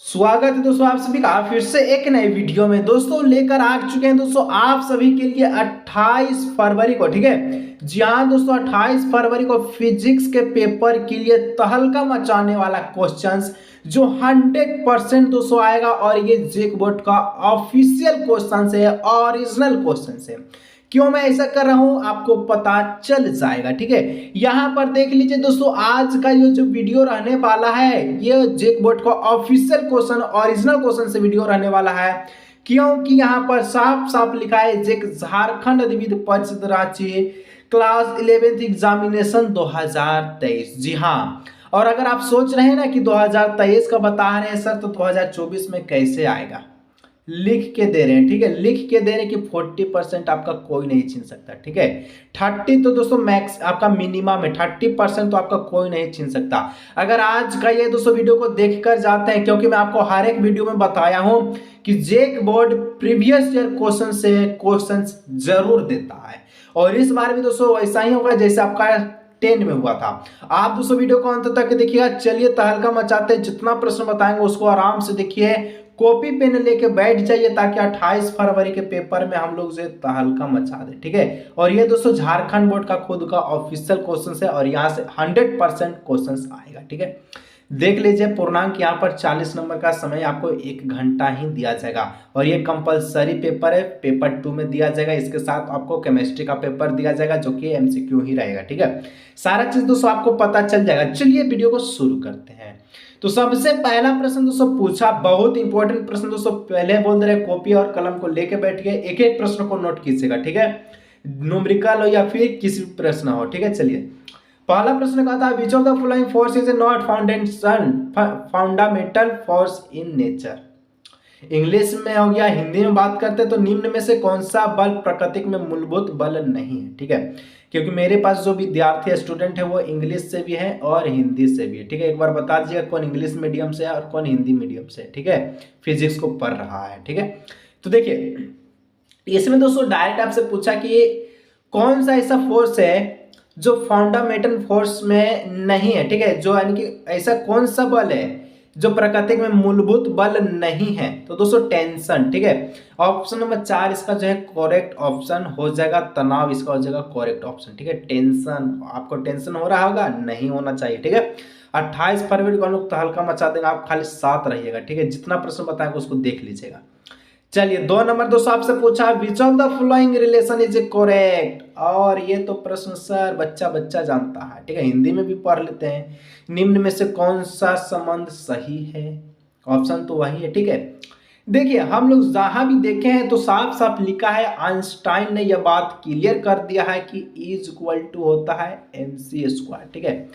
स्वागत है दोस्तों आप सभी का फिर से एक नए वीडियो में। दोस्तों लेकर आ चुके हैं दोस्तों आप सभी के लिए 28 फरवरी को, ठीक है। जी हाँ दोस्तों, 28 फरवरी को फिजिक्स के पेपर के लिए तहलका मचाने वाला क्वेश्चंस जो 100% दोस्तों आएगा। और ये जेक बोर्ड का ऑफिशियल क्वेश्चन है, ओरिजिनल क्वेश्चन है। क्यों मैं ऐसा कर रहा हूं आपको पता चल जाएगा, ठीक है। यहां पर देख लीजिए दोस्तों, आज का ये जो वीडियो रहने वाला है ये जेक बोर्ड का ऑफिशियल क्वेश्चन, ओरिजिनल क्वेश्चन से वीडियो रहने वाला है। क्योंकि यहां पर साफ साफ लिखा है जेक झारखंड अधिविद्य परिषद रांची क्लास 11th एग्जामिनेशन 2023। जी हाँ, और अगर आप सोच रहे हैं ना कि 2023 का बता रहे हैं सर, तो 2024 में कैसे आएगा, लिख के दे रहे हैं, ठीक है। लिख के दे रहे हैं कि 40% आपका कोई नहीं छीन सकता, ठीक है। 30 तो दोस्तों मैक्स आपका मिनिमम है, 30% तो आपका कोई नहीं छीन सकता। अगर आज का ये दोस्तों वीडियो को देखकर जाते हैं, क्योंकि मैं आपको हर एक वीडियो में बताया हूं कि जेक बोर्ड प्रीवियस ईयर क्वेश्चन से क्वेश्चन जरूर देता है। और इस बार भी दोस्तों वैसा ही होगा जैसे आपका 10 में हुआ था। आप दोस्तों वीडियो को अंत तक देखिएगा। चलिए तहलका मचाते हैं, जितना प्रश्न बताएंगे उसको आराम से देखिए, कॉपी पेन लेके बैठ जाइए ताकि 28 फरवरी के पेपर में हम लोग से तहलका मचा दे, ठीक है। और ये दोस्तों झारखंड बोर्ड का खुद का ऑफिशियल क्वेश्चन है और यहाँ से 100% क्वेश्चन आएगा, ठीक है। देख लीजिए पूर्णांक यहाँ पर 40 नंबर का समय आपको 1 घंटा ही दिया जाएगा। और ये कंपलसरी पेपर है, पेपर 2 में दिया जाएगा। इसके साथ आपको केमिस्ट्री का पेपर दिया जाएगा जो कि एमसीक्यू ही रहेगा, ठीक है। सारा चीज दोस्तों आपको पता चल जाएगा। चलिए वीडियो को शुरू करते हैं। तो सबसे पहला प्रश्न दोस्तों पूछा, बहुत इंपॉर्टेंट प्रश्न दोस्तों, पहले बोल दे रहे कॉपी और कलम को लेके बैठिए, एक एक प्रश्न को नोट कीजिएगा, ठीक है। न्यूमेरिकल हो या फिर किसी भी प्रश्न हो, ठीक है। चलिए पहला प्रश्न कहा था, विच of the following force is not fundamental force in nature. English में हो गया, हिंदी में बात करते हैं तो निम्न में से कौन सा बल प्रकृति में मूलभूत बल नहीं है, ठीक है। क्योंकि मेरे पास जो विद्यार्थी स्टूडेंट है वो इंग्लिश से भी है और हिंदी से भी है, ठीक है। एक बार बता दीजिएगा कौन इंग्लिश मीडियम से है और कौन हिंदी मीडियम से है, ठीक है। फिजिक्स को पढ़ रहा है, ठीक है। तो देखिए इसमें दोस्तों डायरेक्ट आपसे पूछा कि कौन सा ऐसा फोर्स है जो फंडामेंटल फोर्स में नहीं है, ठीक है। जो यानी कि ऐसा कौन सा बल है जो प्रकृति में मूलभूत बल नहीं है, तो दोस्तों टेंशन, ठीक है। ऑप्शन नंबर 4 इसका जो है करेक्ट ऑप्शन हो जाएगा। तनाव इसका हो जाएगा करेक्ट ऑप्शन, ठीक है। टेंशन, आपको टेंशन हो रहा होगा, नहीं होना चाहिए, ठीक है। 28 फरवरी को हम लोग तहलका मचा देंगे, आप खाली साथ रहिएगा, ठीक है। जितना प्रश्न बताएंगे उसको देख लीजिएगा। चलिए 2 नंबर दोस्तों आपसे पूछा, विच of the following relation is correct. और ये तो प्रश्न सर बच्चा बच्चा जानता है, ठीक है। हिंदी में भी पढ़ लेते हैं। निम्न में से कौन सा संबंध सही है, ऑप्शन तो वही है, ठीक है। देखिए हम लोग जहां भी देखे हैं तो साफ साफ लिखा है, आइंस्टाइन ने यह बात क्लियर कर दिया है कि इज इक्वल टू होता है mc स्क्वायर, ठीक है।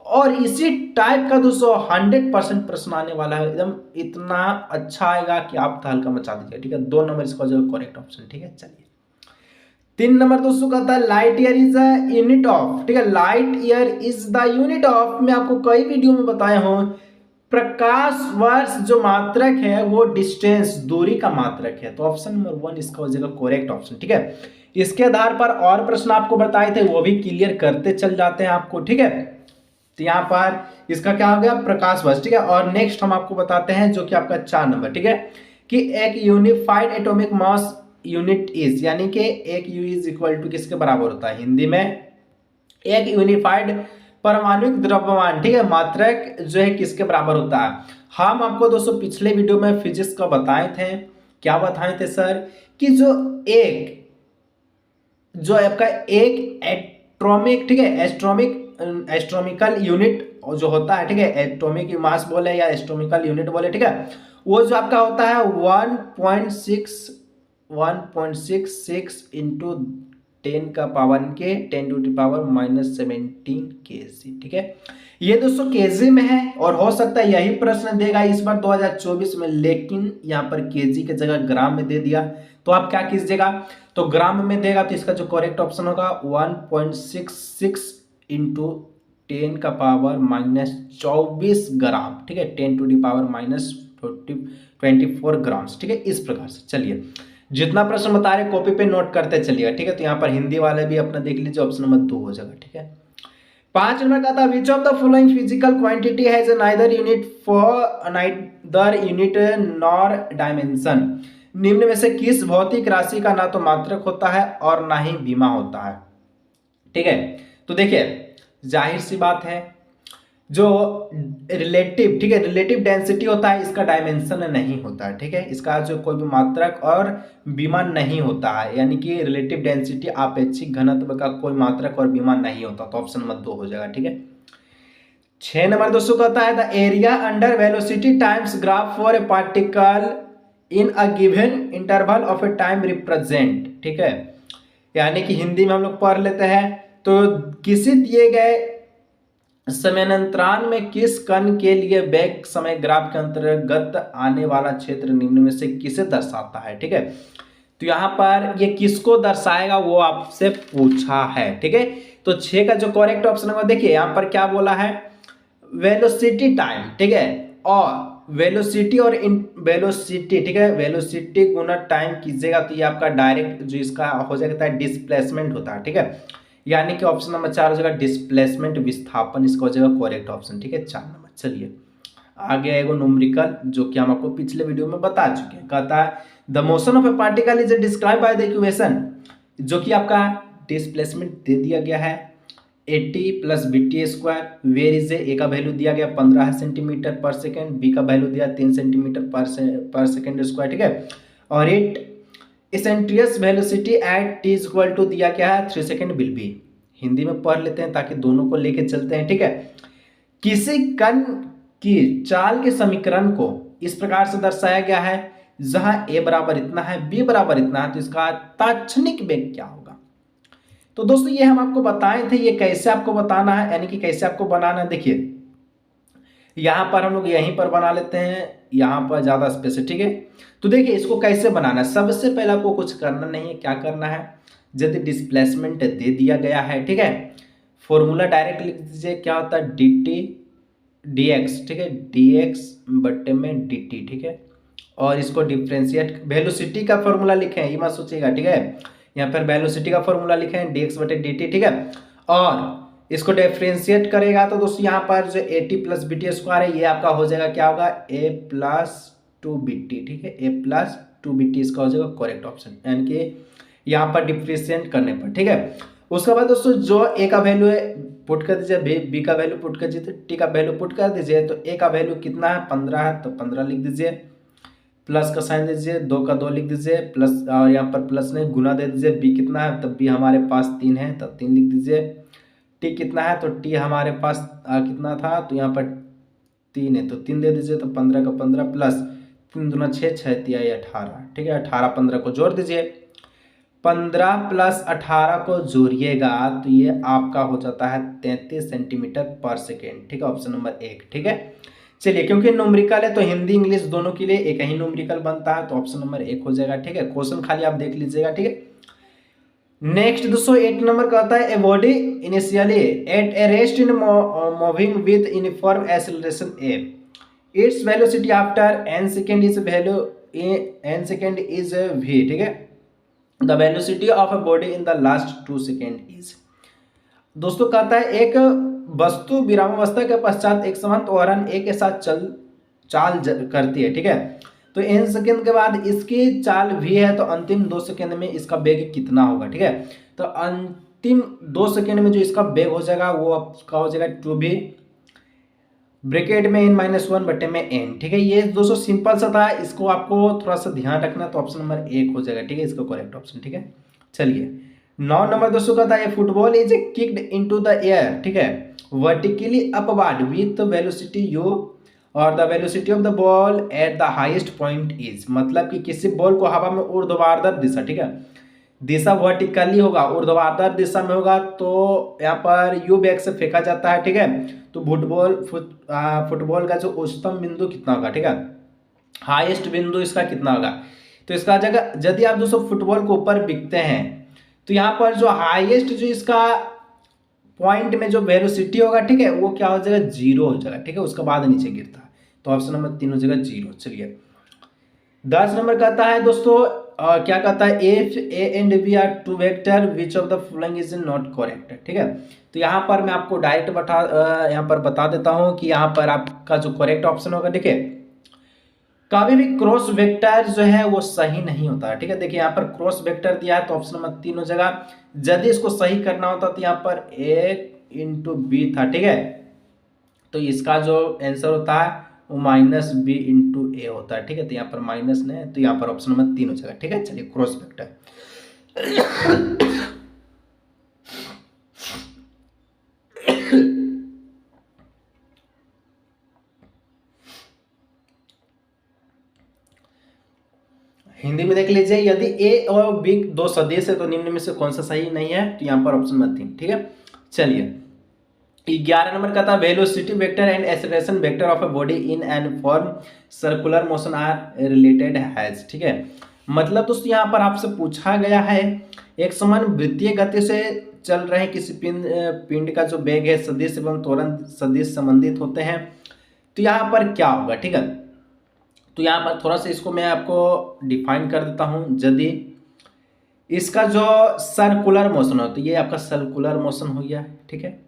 और इसी टाइप का दोस्तों 100% प्रश्न आने वाला है, एकदम इतना अच्छा आएगा कि आप तहलका मचा दीजिए, ठीक है। 2 नंबर इसका जो करेक्ट ऑप्शन, ठीक है। चलिए 3 नंबर दोस्तों कहता है, light year is a unit of, ठीक है। Light year is the unit of, मैं आपको कई वीडियो में बताया हूं, प्रकाश वर्ष जो मात्रक है वो डिस्टेंस, दूरी का मात्रक है। तो ऑप्शन नंबर 1 इसका हो जाएगा करेक्ट ऑप्शन, ठीक है। इसके आधार पर और प्रश्न आपको बताए थे वो भी क्लियर करते चल जाते हैं आपको, ठीक है। तो यहाँ पर इसका क्या हो गया, प्रकाश वर्ष, ठीक है। और नेक्स्ट हम आपको बताते हैं जो कि आपका 4 नंबर, ठीक है, कि एक unified atomic mass unit is, यानी कि एक यू इज इक्वल टू किसके बराबर होता है, हिंदी में एक यूनिफाइड परमाणुक द्रव्यमान, ठीक है, मात्रक जो है किसके बराबर होता है। हम आपको दोस्तों पिछले वीडियो में फिजिक्स का बताए थे, क्या बताए थे सर, कि जो आपका एक एटॉमिक, ठीक है, एस्ट्रोनॉमिकल यूनिट जो होता है, ठीक है, एटॉमिक मास बोले या एस्ट्रोनॉमिकल यूनिट बोले, ठीक है, वो जो आपका होता है 1.66 इंटू 10 का पावर के 10 टू द पावर -17 केजी, ठीक है। ये दोस्तों केजी में है और हो सकता है यही प्रश्न देगा इस बार 2024 में, लेकिन यहाँ पर केजी की जगह ग्राम में दे दिया। तो आप क्या कीजिएगा, तो ग्राम में देगा तो इसका जो करेक्ट ऑप्शन होगा 1.66 इंटू 10 का पावर -24 ग्राम, ठीक है, 10 टू द पावर -24 ग्राम्स, ठीक है। इस प्रकार से चलिए जितना प्रश्न बता रहे कॉपी पे नोट करते चलिएगा, ठीक है। तो यहाँ पर हिंदी वाले भी अपना देख लीजिए, ऑप्शन नंबर 2 हो जाएगा, ठीक है। 5 नंबर का था विच of the following physical quantity has neither unit nor dimension. निम्न में से किस भौतिक राशि का ना तो मात्रक होता है और ना ही बीमा होता है। ठीक है, तो देखिए जाहिर सी बात है, जो रिलेटिव, ठीक है, रिलेटिव डेंसिटी होता है इसका डायमेंशन नहीं होता है। ठीक है, इसका जो कोई भी मात्रक और बीमा नहीं होता है, यानी कि रिलेटिव डेंसिटी आपेक्षिक घनत्व का कोई मात्रक और बीमा नहीं होता, तो ऑप्शन नंबर 2 हो जाएगा। ठीक है, 6 नंबर दोस्तों कहता है the area under velocity times graph for a particle in a given interval of A time represent. ठीक है, यानी कि हिंदी में हम लोग पढ़ लेते हैं, तो किसी दिए गए समयांतराल में किस कण के लिए वेग समय ग्राफ के अंतर्गत आने वाला क्षेत्र निम्न में से किसे दर्शाता है। ठीक है, तो यहाँ पर ये किसको दर्शाएगा वो आपसे पूछा है। ठीक है, तो 6 का जो करेक्ट ऑप्शन है देखिए यहाँ पर क्या बोला है, वेलोसिटी टाइम। ठीक है, और वेलोसिटी और वेलोसिटी, ठीक है, वेलोसिटी गुना टाइम कीजिएगा तो ये आपका डायरेक्ट जो इसका हो जाता है डिस्प्लेसमेंट होता है। ठीक है, यानी कि ऑप्शन नंबर 4 हो जाएगा डिस्प्लेसमेंट, विस्थापन, इसका हो जाएगा करेक्ट ऑप्शन। ठीक है, 4 नंबर। चलिए आगे एगो न्यूमेरिकल जो कि हम आपको पिछले वीडियो में बता चुके हैं, कहता है the motion of a particle is describe by the equation, जो कि आपका डिस्प्लेसमेंट दे दिया गया है 80 plus BT square, where is A का वैल्यू दिया गया 15 सेंटीमीटर पर सेकेंड, बी का वैल्यू दिया 3 सेंटीमीटर पर सेकेंड स्क्वायर। ठीक है, और it instantaneous velocity at T equal to दिया क्या है 3 सेकेंड विल बी। हिंदी में पढ़ लेते हैं ताकि दोनों को लेके चलते हैं। ठीक है, किसी कण की चाल के समीकरण को इस प्रकार से दर्शाया गया है, जहां a बराबर इतना है, b बराबर इतना है, तो इसका तात्क्षणिक वेग क्या होगा। तो दोस्तों ये हम आपको बताए थे, ये कैसे आपको बताना है, यानी कि कैसे आपको बनाना है। देखिए यहाँ पर हम लोग यहीं पर बना लेते हैं, यहाँ पर ज़्यादा स्पेस है। ठीक है, तो देखिए इसको कैसे बनाना है। सबसे पहले आपको कुछ करना नहीं है, क्या करना है, यदि डिस्प्लेसमेंट दे दिया गया है, ठीक है, फॉर्मूला डायरेक्ट लिख दीजिए, क्या होता है dt dx। ठीक है, dx बट्टे में dt। ठीक है, और इसको डिफ्रेंशिएट, वेलोसिटी का फॉर्मूला लिखें, ये मत सोचिएगा। ठीक है, यहाँ पर वेलोसिटी का फॉर्मूला लिखें dx बटे dt। ठीक है, और इसको डिफ्रेंशिएट करेगा तो दोस्तों यहाँ पर जो 80 प्लस BT स्क्वायर है ये आपका हो जाएगा, क्या होगा, a प्लस 2BT। ठीक है, a प्लस 2BT इसका हो जाएगा करेक्ट ऑप्शन, यानी कि यहाँ पर डिफ्रेंशिएट करने पर। ठीक है, उसके बाद दोस्तों जो a का वैल्यू है पुट कर दीजिए, b का वैल्यू पुट कर दीजिए, t का वैल्यू पुट कर दीजिए। तो a का वैल्यू कितना है 15 है, तो 15 लिख दीजिए, प्लस का साइन दीजिए, 2 का 2 लिख दीजिए, प्लस और यहाँ पर प्लस नहीं गुना दे दीजिए। b कितना है, तब b हमारे पास 3 है, तब 3 लिख दीजिए। टी कितना है, तो टी हमारे पास कितना था, तो यहाँ पर 3 है, तो 3 दे दीजिए, तो 15 का 15 प्लस 3 दूना 6, 6 तिया 18। ठीक है, 18 15 को जोड़ दीजिए, 15 प्लस 18 को जोड़िएगा तो ये आपका हो जाता है 33 सेंटीमीटर पर सेकेंड। ठीक है, ऑप्शन नंबर 1। ठीक है, चलिए क्योंकि न्यूमेरिकल है तो हिंदी इंग्लिश दोनों के लिए एक ही न्यूमेरिकल बनता है, तो ऑप्शन नंबर 1 हो जाएगा। ठीक है, क्वेश्चन खाली आप देख लीजिएगा। ठीक है, नेक्स्ट दोस्तों 8 नंबर कहता है a body initially at A rest in moving with uniform acceleration A, its velocity after n second is value n second is v। ठीक है, the velocity of a body in the last 2 second is. दोस्तों कहता है एक वस्तु विरामावस्था के पश्चात एक समान त्वरण a के साथ चाल करती है। ठीक है, तो n सेकेंड के बाद इसकी चाल v है, तो अंतिम 2 सेकेंड में इसका वेग कितना होगा। ठीक है, तो अंतिम 2 सेकेंड में जो इसका वेग हो जाएगा वो आपका हो जाएगा 2v ब्रैकेट में n-1 बटे में n। ठीक है, ये दोस्तों सिंपल सा था, इसको आपको थोड़ा सा ध्यान रखना, तो ऑप्शन नंबर 1 हो जाएगा। ठीक है, इसका करेक्ट ऑप्शन। ठीक है, चलिए 9 नंबर दोस्तों कहता है football is kicked into the air. ठीक है, vertically upward with velocity u और the velocity of the ball at the highest point is, मतलब कि किसी बॉल को हवा में ऊर्ध्वाधर दिशा, ठीक है, दिशा वर्टिकली होगा, ऊर्ध्वाधर दिशा में होगा, तो यहाँ पर यू वेग से फेंका जाता है। ठीक है, तो फुटबॉल का जो उच्चतम बिंदु कितना होगा, ठीक है, हाईएस्ट बिंदु इसका कितना होगा, तो इसका जगह यदि आप दोस्तों फुटबॉल को ऊपर बिकते हैं तो यहाँ पर जो हाईएस्ट जो इसका पॉइंट में जो वेलोसिटी होगा, ठीक है, वो क्या हो जाएगा 0 हो जाएगा। ठीक है, उसके बाद नीचे गिरता है, तो ऑप्शन नंबर 3 हो जाएगा 0। चलिए 10 नंबर कहता है दोस्तों क्या कहता है, if A and B are two vector which of the following is not correct, ठीक है। तो यहाँ पर मैं आपको डायरेक्ट यहाँ पर बता देता हूँ कि यहाँ पर आपका जो करेक्ट ऑप्शन होगा, देखिए कभी भी क्रॉस वेक्टर जो है वो सही नहीं होता है, ठीक है। देखिए यहाँ पर क्रॉस वेक्टर दिया है तो ऑप्शन नंबर 3 हो जाएगा। यदि इसको सही करना होता तो यहाँ पर a×b था, ठीक है। तो इसका जो आंसर होता है वो -b×a होता है, ठीक है। तो यहाँ पर माइनस नहीं है, तो यहाँ पर ऑप्शन नंबर 3 हो जाएगा, ठीक है। चलिए क्रॉस वेक्टर। हिंदी में देख लीजिए, यदि ए और बी दो सदिश है तो निम्न में से कौन सा सही नहीं है, तो यहाँ पर ऑप्शन नंबर 3, ठीक है। चलिए 11 नंबर का था velocity vector and acceleration vector of a body in and form circular motion are related has, ठीक है। मतलब दोस्तों यहाँ पर आपसे पूछा गया है एक समान वृत्तीय गति से चल रहे किसी पिंड का जो वेग है सदिश एवं त्वरण सदिश संबंधित होते हैं, तो यहाँ पर क्या होगा, ठीक है। तो यहाँ पर थोड़ा सा इसको मैं आपको डिफाइन कर देता हूँ। यदि इसका जो सर्कुलर मोशन हो तो ये आपका सर्कुलर मोशन हो गया, ठीक है।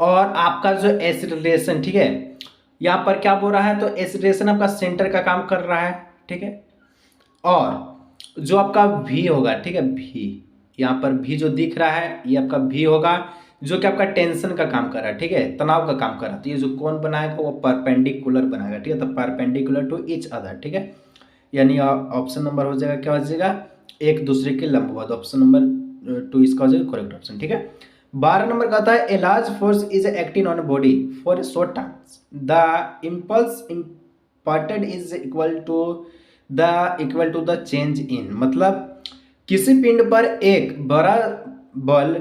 और आपका जो एक्सीलरेशन, ठीक है, यहाँ पर क्या बोल रहा है, तो एक्सीलरेशन आपका सेंटर का काम कर रहा है, ठीक है। और जो आपका v होगा, ठीक है, v यहाँ पर v जो दिख रहा है ये आपका v होगा, जो कि आपका टेंशन का काम कर रहा है, ठीक है, तनाव का काम कर रहा है। तो ये जो कौन बनाएगा वो परपेंडिकुलर बनाएगा, ठीक है। तो परपेंडिकुलर टू ईच अदर, ठीक है। यानी ऑप्शन नंबर हो जाएगा, क्या हो जाएगा, एक दूसरे के लंबवत। ऑप्शन नंबर 2 इसका हो जाएगा करेक्ट ऑप्शन, ठीक है। 12 नंबर का आता है a large force is acting on body for a short times the impulse imparted is equal to the change in. मतलब किसी पिंड पर एक बड़ा बल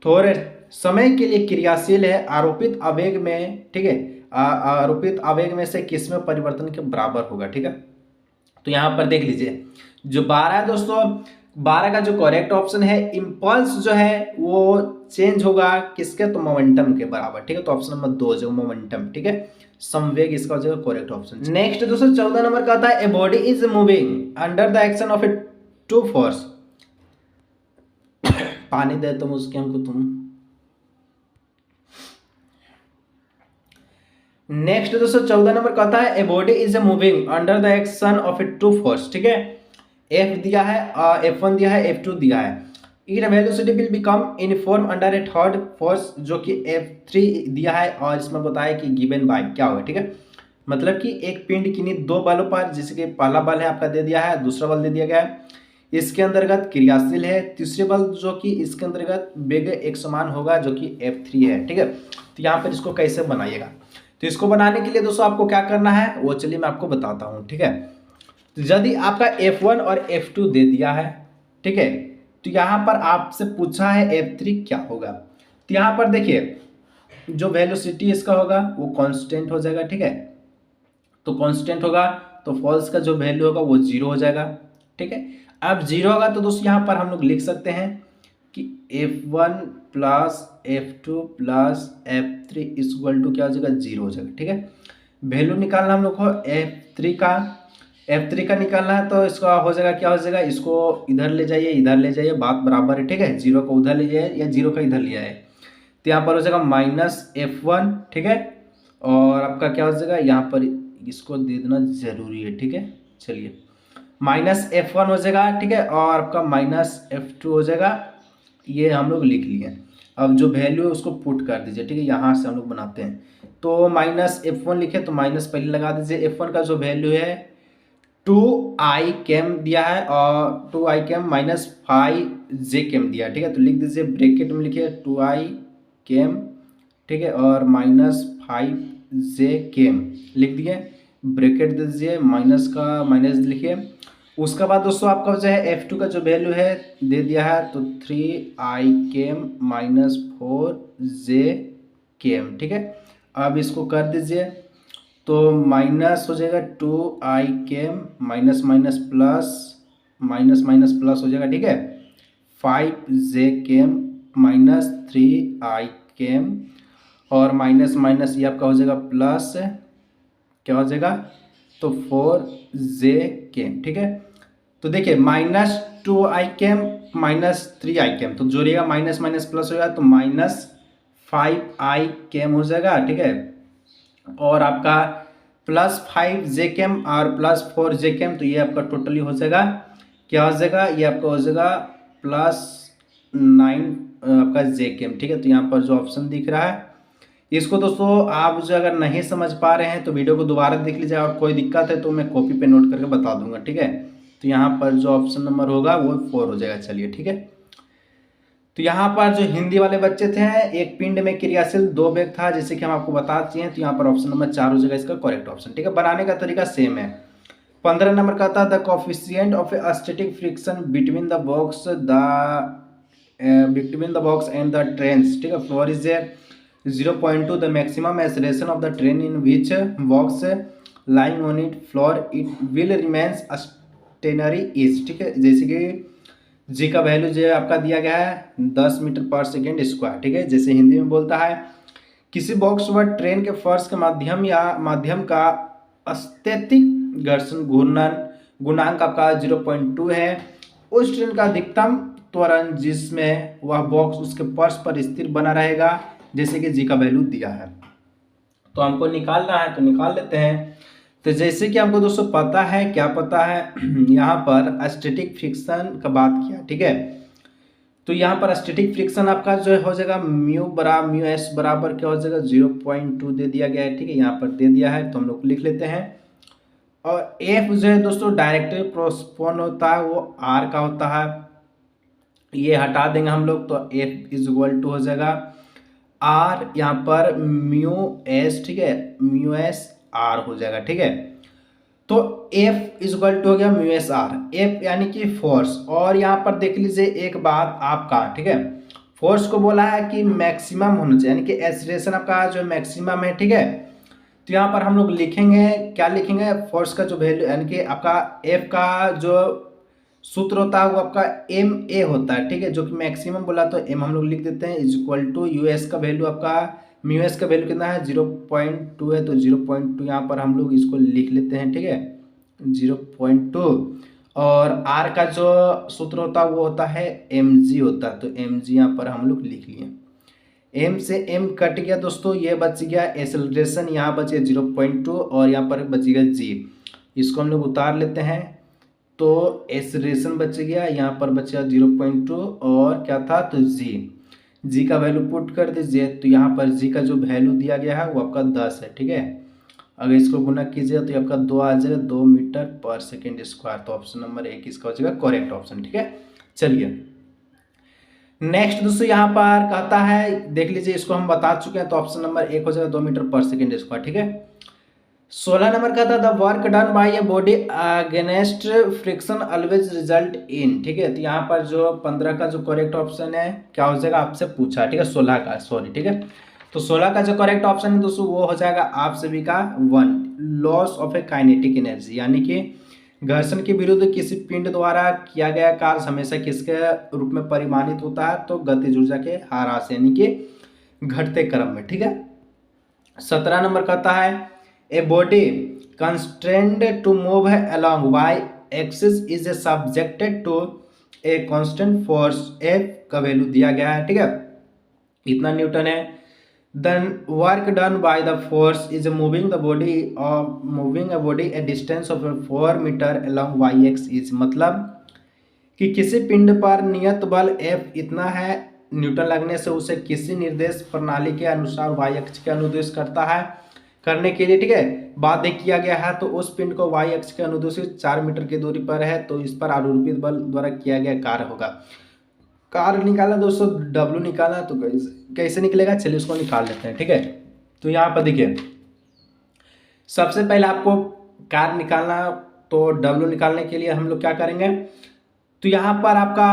थोड़े समय के लिए क्रियाशील है आरोपित आवेग में, ठीक है, आरोपित आवेग में से किस में परिवर्तन के बराबर होगा, ठीक है। तो यहाँ पर देख लीजिए जो 12 है दोस्तों, 12 का जो करेक्ट ऑप्शन है इम्पल्स जो है वो चेंज होगा किसके, तो मोमेंटम के बराबर, ठीक है। तो ऑप्शन नंबर 2 जो मोमेंटम, ठीक है, संवेग इसका हो जाएगा करेक्ट ऑप्शन। नेक्स्ट दोस्तों 14 नंबर का आता है a body is moving under the action of a two force. पानी दे तुम उसके हमको तुम। नेक्स्ट दोस्तों 14 नंबर कहता है a body is moving under the action of a two force, ठीक है। F दिया है, F1 दिया है, F2 दिया है। It velocity will become uniform under A third force, जो कि F3 दिया है और इसमें बताया कि गिवन बाय क्या होगा, ठीक है। मतलब कि एक पिंड किन्हीं दो बलों पर, जिसके पहला बल है आपका दे दिया है, दूसरा बल दे दिया गया है, इसके अंतर्गत क्रियाशील है, तीसरे बल जो कि इसके अंतर्गत वेग एक समान होगा जो कि F3 है, ठीक है। तो यहाँ पर इसको कैसे बनाइएगा, तो इसको बनाने के लिए दोस्तों आपको क्या करना है वो चलिए मैं आपको बताता हूँ, ठीक है। तो यदि आपका F1 और F2 दे दिया है, ठीक है, तो यहाँ पर आपसे पूछा है F3 क्या होगा। तो यहाँ पर देखिए जो वेलोसिटी इसका होगा वो कांस्टेंट हो जाएगा, ठीक है। तो कांस्टेंट होगा तो फोर्स का जो वैल्यू होगा वो 0 हो जाएगा, ठीक है। अब 0 होगा तो दोस्तों यहाँ पर हम लोग लिख सकते हैं कि F1 plus F2 plus F3 equal to क्या हो जाएगा, 0 हो जाएगा, ठीक है। वैल्यू निकालना हम लोग को F3 का निकालना है, तो इसका हो जाएगा क्या हो जाएगा, इसको इधर ले जाइए, बात बराबर है, ठीक है। 0 को उधर ले जाइए या 0 का इधर लिया है, तो यहाँ पर हो जाएगा -F1, ठीक है। और आपका क्या हो जाएगा, यहाँ पर इसको दे देना जरूरी है, ठीक है। चलिए -F1 हो जाएगा, ठीक है, और आपका -F2 हो जाएगा, ये हम लोग लिख लिए। अब जो वैल्यू है उसको पुट कर दीजिए, ठीक है, यहाँ से हम लोग बनाते हैं। तो -F1 लिखे तो माइनस पहले लगा दीजिए। F1 का जो वैल्यू है 2i कैम दिया है और 2i कैम -5j कैम दिया है, ठीक है। तो लिख दीजिए ब्रैकेट में लिखिए 2i कैम, ठीक है, और -5j कैम लिख दिए, ब्रैकेट दे दीजिए, माइनस का माइनस लिखिए। उसके बाद दोस्तों आपका जो है F2 का जो वैल्यू है दे दिया है, तो 3i कैम -4j कैम, ठीक है। अब इसको कर दीजिए तो माइनस हो जाएगा 2i cam minus minus plus हो जाएगा, ठीक है, 5j कैम -3i कैम और माइनस माइनस ये आपका हो जाएगा प्लस, क्या हो जाएगा, तो 4j कैम, ठीक है। तो देखिए -2 i कैम -3 i कैम, तो जोड़िएगा माइनस माइनस प्लस होगा तो -5 i कैम हो जाएगा, ठीक है। और आपका +5 j कैम और +4 j कैम, तो ये आपका टोटली हो जाएगा, क्या हो जाएगा, ये आपका हो जाएगा +9 आपका j कैम, ठीक है। तो यहाँ पर जो ऑप्शन दिख रहा है, इसको दोस्तों आप जो अगर नहीं समझ पा रहे हैं तो वीडियो को दोबारा देख लीजिए, और कोई दिक्कत है तो मैं कॉपी पे नोट करके बता दूंगा, ठीक है। तो यहाँ पर जो ऑप्शन नंबर होगा वो 4 हो जाएगा, चलिए ठीक है। तो यहाँ पर जो हिंदी वाले बच्चे थे, एक पिंड में क्रियाशील 2 वेग था, जैसे कि हम आपको बता चुके हैं, तो यहाँ पर ऑप्शन नंबर 4 हो जाएगा इसका करेक्ट ऑप्शन, ठीक है। बनाने का तरीका सेम है। 15 नंबर का था the coefficient of static friction between the box and the trains, ठीक है। Floor is 0.2, the maximum acceleration of the train in which box lying on it floor it will remains stationary is, ठीक है। जैसे कि जी का value जो है आपका दिया गया है 10 मीटर पर सेकेंड स्क्वायर, ठीक है। जैसे हिंदी में बोलता है, किसी बॉक्स व ट्रेन के फर्श के माध्यम का स्थैतिक घर्षण घूर्णन गुणांक आपका 0.2 है। उस ट्रेन का अधिकतम त्वरण जिसमें वह बॉक्स उसके फर्श पर स्थिर बना रहेगा, जैसे कि जी का वैल्यू दिया है। तो हमको निकालना है, तो निकाल लेते हैं। तो जैसे कि हमको दोस्तों पता है, क्या पता है यहाँ पर स्टैटिक फ्रिक्शन का बात किया, ठीक है। तो यहाँ पर स्टैटिक फ्रिक्शन आपका जो हो जाएगा म्यू एस बराबर क्या हो जाएगा 0.2 दे दिया गया है, ठीक है। यहाँ पर दे दिया है तो हम लोग लिख लेते हैं। और एफ जो है दोस्तों डायरेक्टली प्रोपोर्शनल होता है, वो आर का होता है, ये हटा देंगे हम लोग, तो एफ इज इक्वल टू हो जाएगा आर, यहाँ पर म्यू एस, ठीक है, म्यू एस आर हो जाएगा, ठीक है। तो F इज इक्वल टू हो गया म्यू एस आर, एफ यानी कि फोर्स। और यहाँ पर देख लीजिए एक बात आपका, ठीक है, फोर्स को बोला है कि मैक्सिमम होना चाहिए, यानी कि एक्सीलरेशन आपका जो मैक्सिमम है, ठीक है। तो यहाँ पर हम लोग लिखेंगे, क्या लिखेंगे, फोर्स का जो वैल्यू यानी कि आपका F का जो सूत्र होता है वो आपका एम ए होता है, ठीक है, जो कि मैक्सिमम बोला तो एम हम लोग लिख देते हैं is equal to U S का वैल्यू आपका म्यू एस का वैल्यू कितना है 0.2 है, तो 0.2 यहाँ पर हम लोग इसको लिख लेते हैं, ठीक है, 0.2। और आर का जो सूत्र होता है वो होता है एम जी होता है, तो एम जी यहाँ पर हम लोग लिख लिए। एम से एम कट गया दोस्तों, ये बच गया एक्सेलरेशन, यहाँ बच गया 0.2 और यहाँ पर बच गया जी, इसको हम लोग उतार लेते हैं। तो एक्सेलरेशन बच गया, यहाँ पर बचा 0.2 और क्या था, तो जी का वैल्यू पुट कर दीजिए। तो यहाँ पर जी का जो वैल्यू दिया गया है वो आपका 10 है, ठीक है। अगर इसको गुना कीजिए तो आपका 2 आ जाएगा, 2 मीटर पर सेकेंड स्क्वायर। तो ऑप्शन नंबर 1 इसका हो जाएगा करेक्ट ऑप्शन, ठीक है। चलिए नेक्स्ट दोस्तों यहाँ पर कहता है, देख लीजिए इसको हम बता चुके हैं, तो ऑप्शन नंबर 1 हो जाएगा 2 मीटर पर सेकेंड स्क्वायर, ठीक है। 16 नंबर का था the work done bye a body against friction always result in, ठीक है। तो यहाँ पर जो 15 का जो करेक्ट ऑप्शन है क्या हो जाएगा, आपसे पूछा, ठीक है, 16 का, सॉरी, ठीक है। तो 16 का जो करेक्ट ऑप्शन है दोस्तों वो हो जाएगा आप सभी का 1, loss of A kinetic energy, यानी कि घर्षण के विरुद्ध किसी पिंड द्वारा किया गया कार्य हमेशा किसके रूप में परिमाणित होता है, तो गतिज ऊर्जा के ह्रास यानी कि घटते क्रम में, ठीक है। 17 नंबर कहता है a body constrained to move along y axis is subjected to a constant force, F का वैल्यू दिया गया है, ठीक है, इतना न्यूटन है। Then work done by the force is moving a body a distance of 4 metre along y axis, मतलब कि किसी पिंड पर नियत बल F इतना है, न्यूटन लगने से उसे किसी निर्देश प्रणाली के अनुसार y अक्ष के अनुदेश करने के लिए, ठीक है, बाध्य किया गया है। तो उस पिंड को y अक्ष के अनुदेश 4 मीटर की दूरी पर है, तो इस पर आरोपित बल द्वारा किया गया कार्य होगा। कार्य निकाला दोस्तों, W निकाला, तो कैसे निकलेगा, चलिए उसको निकाल लेते हैं, ठीक है। तो यहाँ पर देखिए सबसे पहले आपको कार्य निकालना, तो W निकालने के लिए हम लोग क्या करेंगे, तो यहाँ पर आपका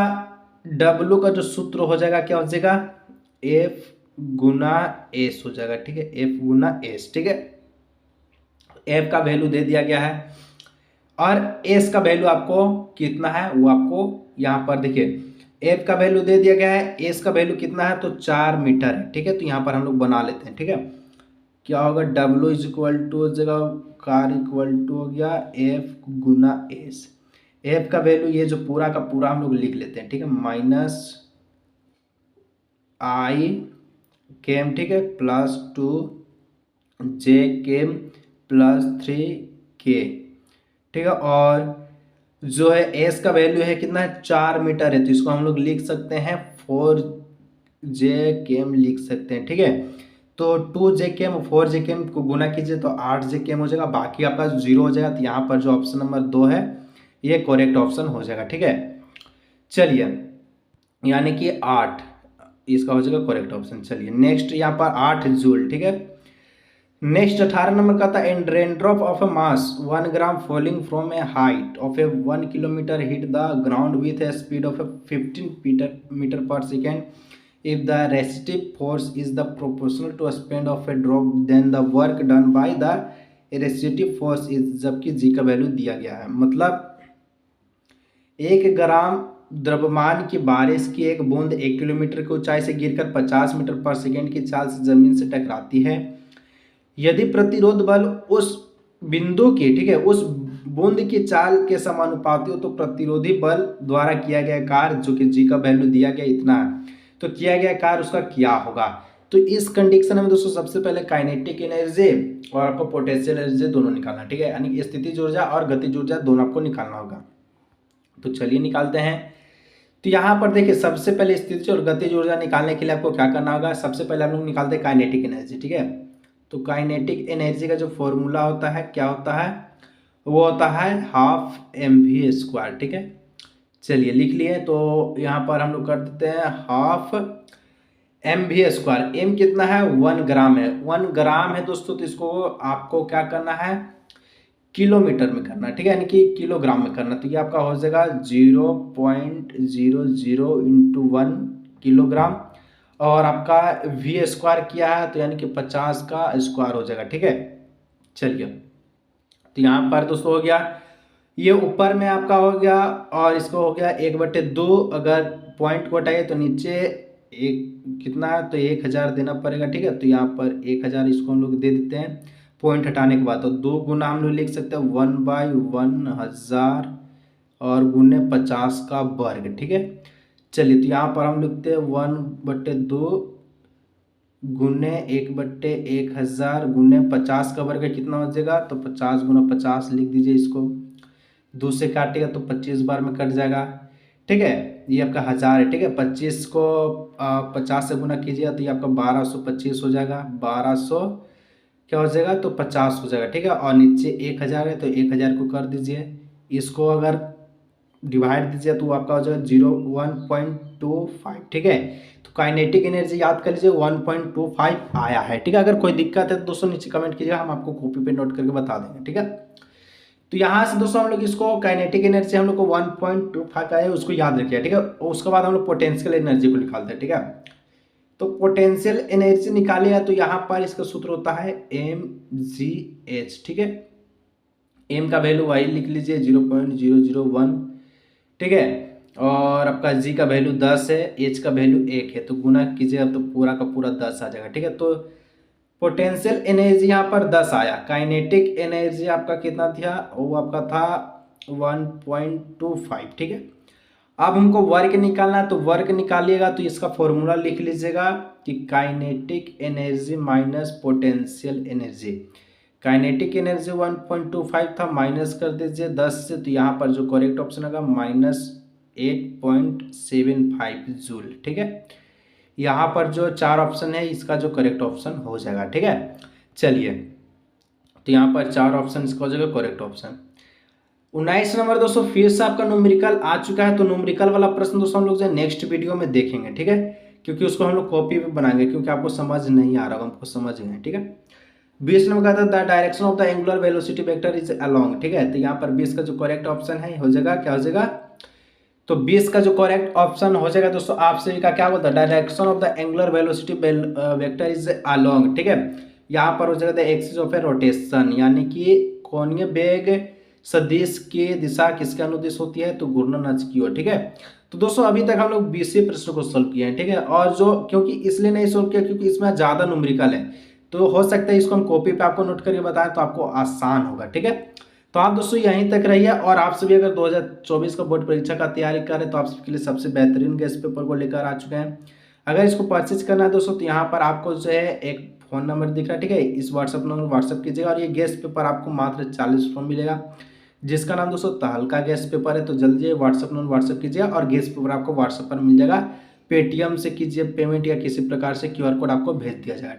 W का जो सूत्र हो जाएगा क्या हो जाएगा, F गुना एस हो जाएगा, ठीक है, F गुना एस, ठीक है। F का वैल्यू दे दिया गया है और S का वैल्यू आपको कितना है वो आपको यहाँ पर देखिए F का वैल्यू दे दिया गया है, S का वैल्यू कितना है, तो 4 मीटर है, ठीक है। तो यहाँ पर हम लोग बना लेते हैं, ठीक है, क्या होगा, W इज इक्वल टू हो जाएगा कार इक्वल टू हो गया F गुना एस। एफ का वैल्यू ये जो पूरा का पूरा हम लोग लिख लेते हैं, ठीक है, माइनस आई केम, ठीक है, प्लस 2 जे केम प्लस 3 के, ठीक है। और जो है एस का वैल्यू है कितना है, 4 मीटर है, तो इसको हम लोग लिख सकते हैं 4 जे केम लिख सकते हैं, ठीक है। तो 2 जे केम 4 जे केम को गुना कीजिए तो 8 जे केम हो जाएगा, बाकी आपका 0 हो जाएगा। तो यहाँ पर जो ऑप्शन नंबर 2 है ये करेक्ट ऑप्शन हो जाएगा, ठीक है। चलिए, यानी कि 8 इसका हो जाएगा करेक्ट ऑप्शन। चलिए नेक्स्ट यहाँ पर 8 जूल, ठीक है। नेक्स्ट 18 नंबर का था, and raindrop of a mass 1 gram falling from a height of a 1 kilometre hit the ground with a speed of 15 metre per second, if the resistive force is the proportional to a speed of a drop then the work done by the resistive force is, जबकि g का value दिया गया है। मतलब 1 ग्राम द्रव्यमान की बारिश की एक बूंद 1 किलोमीटर की ऊंचाई से गिरकर 50 मीटर पर सेकेंड की चाल से जमीन से टकराती है। यदि प्रतिरोध बल उस बिंदु की, ठीक है, उस बूंद की चाल के समानुपाती हो तो प्रतिरोधी बल द्वारा किया गया कार्य, जो कि जी का वैल्यू दिया गया इतना है, तो किया गया कार्य उसका क्या होगा। तो इस कंडीशन में दोस्तों सबसे पहले काइनेटिक एनर्जी और आपको पोटेंशियल एनर्जी दोनों निकालना, ठीक है, यानी स्थितिज ऊर्जा और गतिज ऊर्जा दोनों आपको निकालना होगा। तो चलिए निकालते हैं। तो यहाँ पर देखिए सबसे पहले स्थितिज और गतिज ऊर्जा निकालने के लिए आपको क्या करना होगा, सबसे पहले हम लोग निकालते हैं काइनेटिक एनर्जी, ठीक है। तो काइनेटिक एनर्जी का जो फॉर्मूला होता है क्या होता है, वो होता है ½ mv², ठीक है। चलिए लिख लिए, तो यहाँ पर हम लोग कर देते हैं ½ mv²। एम कितना है, 1 ग्राम है, 1 ग्राम है दोस्तों, तो इसको आपको क्या करना है, किलोमीटर में करना, ठीक है, यानी कि किलोग्राम में करना। तो ये आपका हो जाएगा 0.00 × 1 किलोग्राम, और आपका v² किया है तो यानी कि 50 का स्क्वायर हो जाएगा, ठीक है। चलिए, तो यहाँ पर दोस्तों हो गया, ये ऊपर में आपका हो गया, और इसको हो गया 1/2, अगर पॉइंट को हटाइए तो नीचे एक कितना है, तो 1000 देना पड़ेगा, ठीक है। तो यहाँ पर 1000 इसको हम लोग दे देते हैं पॉइंट हटाने के बाद, तो 2 गुना हम लोग लिख सकते हैं 1/1000 और गुने 50 का वर्ग, ठीक है। चलिए, तो यहाँ पर हम लिखते हैं 1/2 गुने 1/1000 गुने 50 का वर्ग कितना हो जाएगा, तो 50 गुना 50 लिख दीजिए, इसको 2 से काटेगा तो 25 बार में कट जाएगा, ठीक है। ये आपका 1000 है, ठीक है। 25 को 50 से गुना कीजिए तो ये आपका 1225 हो जाएगा, 1200 क्या हो जाएगा, तो 50 हो जाएगा, ठीक है। और नीचे 1000 है तो 1000 को कर दीजिए, इसको अगर डिवाइड दीजिए तो आपका हो जाएगा 1.25, ठीक है। तो काइनेटिक एनर्जी याद कर लीजिए 1.25 आया है, ठीक है। अगर कोई दिक्कत है तो दोस्तों नीचे कमेंट कीजिएगा, हम आपको कॉपी पे नोट करके बता देंगे, ठीक है। तो यहाँ से दोस्तों हम लोग इसको काइनेटिक एनर्जी हम लोग को 1.25 आया है, उसको याद रखिए, ठीक है। उसके बाद हम लोग पोटेंशियल एनर्जी को निकालते हैं, ठीक है। तो पोटेंशियल एनर्जी निकालिए तो यहाँ पर इसका सूत्र होता है mgh, ठीक है। m का वैल्यू वही लिख लीजिए 0.001, ठीक है। और आपका g का वैल्यू 10 है, h का वैल्यू 1 है, तो गुना कीजिएगा तो पूरा का पूरा 10 आ जाएगा, ठीक है। तो पोटेंशियल एनर्जी यहाँ पर 10 आया, काइनेटिक एनर्जी आपका कितना था, वो आपका था 1.25, ठीक है। अब हमको वर्क निकालना है, तो वर्क निकालिएगा तो इसका फॉर्मूला लिख लीजिएगा कि kinetic energy minus potential energy. Kinetic energy 1.25 था, माइनस कर दीजिए 10 से, तो यहाँ पर जो करेक्ट ऑप्शन होगा -8.75 जूल, ठीक है। यहाँ पर जो 4 ऑप्शन है इसका जो करेक्ट ऑप्शन हो जाएगा, ठीक है। चलिए, तो यहाँ पर 4 ऑप्शन इसका हो जाएगा करेक्ट ऑप्शन। 19 नंबर दोस्तों फिर से आपका न्यूमेरिकल आ चुका है, तो न्यूमेरिकल वाला प्रश्न दोस्तों हम लोग जो नेक्स्ट वीडियो में देखेंगे, ठीक है, क्योंकि उसको हम लोग कॉपी भी बनाएंगे, क्योंकि आपको समझ नहीं आ रहा, हमको समझ गए, ठीक है। 20 नंबर का था the direction of the angular velocity vector is along, ठीक है। तो यहाँ पर 20 का जो करेक्ट ऑप्शन है हो जाएगा, क्या हो जाएगा, तो 20 का जो करेक्ट ऑप्शन हो जाएगा दोस्तों आपसे का क्या बोलता है, direction of the angular velocity vector is along, ठीक है। यहाँ पर हो जाएगा the axis of A rotation, यानी कि कोणीय वेग सदिश की दिशा किसके अनुदिश होती है, तो घूर्णन अक्ष की ओर, ठीक है। तो दोस्तों अभी तक हम लोग 20 प्रश्न को सोल्व किए हैं, ठीक है। और जो क्योंकि इसलिए नहीं सोल्व किया क्योंकि इसमें ज़्यादा न्यूमेरिकल है, तो हो सकता है इसको हम कॉपी पे आपको नोट करके बताएं तो आपको आसान होगा, ठीक है। तो आप दोस्तों यहीं तक रहिए, और आप सभी अगर 2024 का बोर्ड परीक्षा का तैयारी कर रहे हैं तो आप सबके लिए सबसे बेहतरीन गेस्ट पेपर को लेकर आ चुके हैं। अगर इसको परचेज करना है दोस्तों तो यहाँ पर आपको जो है एक फ़ोन नंबर दिख रहा है, ठीक है, इस व्हाट्सअप नंबर व्हाट्सअप कीजिएगा, और ये गेस्ट पेपर आपको मात्र 40 रुपये मिलेगा, जिसका नाम दोस्तों तहलका गेस्ट पेपर है। तो जल्दी व्हाट्सअप नंबर व्हाट्सअप कीजिएगा, और गेस्ट पेपर आपको व्हाट्सअप पर मिल जाएगा। पेटीएम से कीजिए पेमेंट या किसी प्रकार से क्यूआर कोड आपको भेज दिया जाएगा।